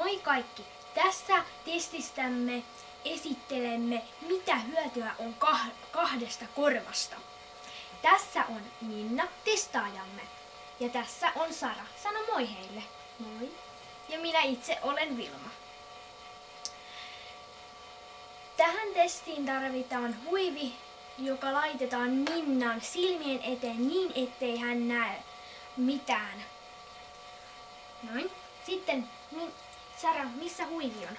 Moi kaikki! Tässä testistämme esittelemme, mitä hyötyä on kahdesta korvasta. Tässä on Minna, testaajamme. Ja tässä on Sara. Sano moi heille. Moi. Ja minä itse olen Vilma. Tähän testiin tarvitaan huivi, joka laitetaan Minnan silmien eteen niin, ettei hän näe mitään. Noin. Sitten Sara, missä huivi on?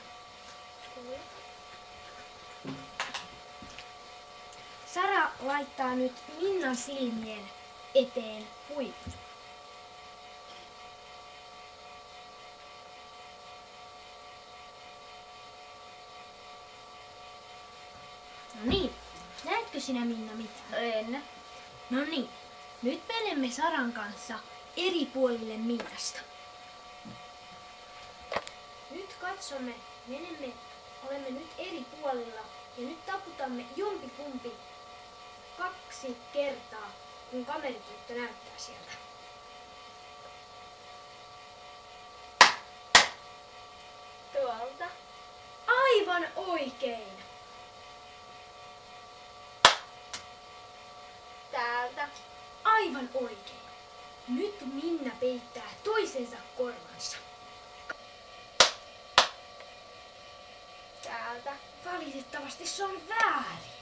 Sara laittaa nyt Minnan silmien eteen huivin. No niin, näetkö sinä Minna mitään? En. No niin, nyt menemme Saran kanssa eri puolille Minnasta. Nyt katsomme, olemme nyt eri puolilla ja nyt taputamme jompikumpi 2 kertaa, kun kameratyttö näyttää sieltä. Tuolta. Aivan oikein! Täältä. Aivan oikein! Nyt Minna peittää toisensa korvansa. Täältä. Valitettavasti se on väärin.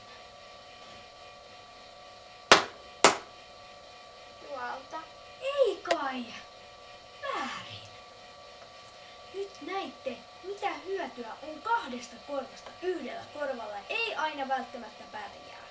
Tuolta. Ei kai! Väärin. Nyt näitte, mitä hyötyä on 2 korvasta yhdellä korvalla. Ei aina välttämättä pärjää.